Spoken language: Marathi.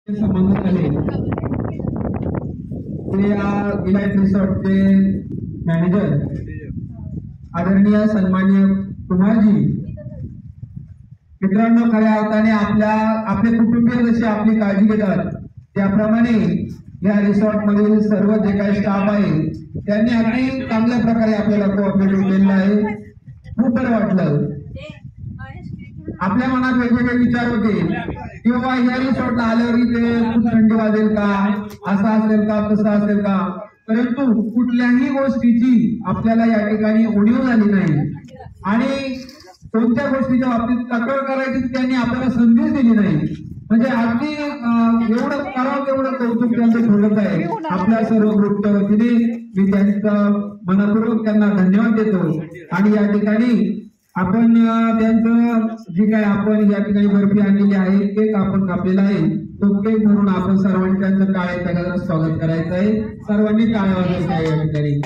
संबंध झाले ते इलाइट रिसॉर्टचे मॅनेजर आदरणीय सन्माननीय कुमारजी, मित्रांनो, खऱ्या अर्थाने आपले कुटुंबीय जसे आपली काळजी घेतात त्याप्रमाणे या रिसॉर्ट मधील सर्व जे काही स्टाफ आहे त्यांनी अगदी चांगल्या प्रकारे आपल्याला कोऑपरेट केलेलं आहे. खूप बरं वाटलं. आपल्या मनात वेगवेगळे विचार होते की बाबा या रिसॉर्टला आल्यावर इथे खूप थंडी वाजेल का, असं असेल का, तसं असेल का, परंतु कुठल्याही गोष्टीची आपल्याला या ठिकाणी उणीव झाली नाही आणि कोणत्या गोष्टीच्या बाबतीत तक्रार करायची त्यांनी आपल्याला संदेश दिली नाही. म्हणजे अगदी एवढं करावं तेवढं कौतुक त्यांचं ठेवत आहे. आपल्या सर्व ग्रुपच्या वतीने मी त्यांचं मनपूर्वक त्यांना धन्यवाद देतो. आणि या ठिकाणी आपण त्यांचं जे काय आपण या ठिकाणी बर्फी आणलेली आहे, केक आपण कापलेला आहे, तो केक म्हणून आपण सर्वांनी त्यांचं टाळ्या स्वागत करायचं आहे. सर्वांनी टाळ्या वाजवायचं आहे या ठिकाणी.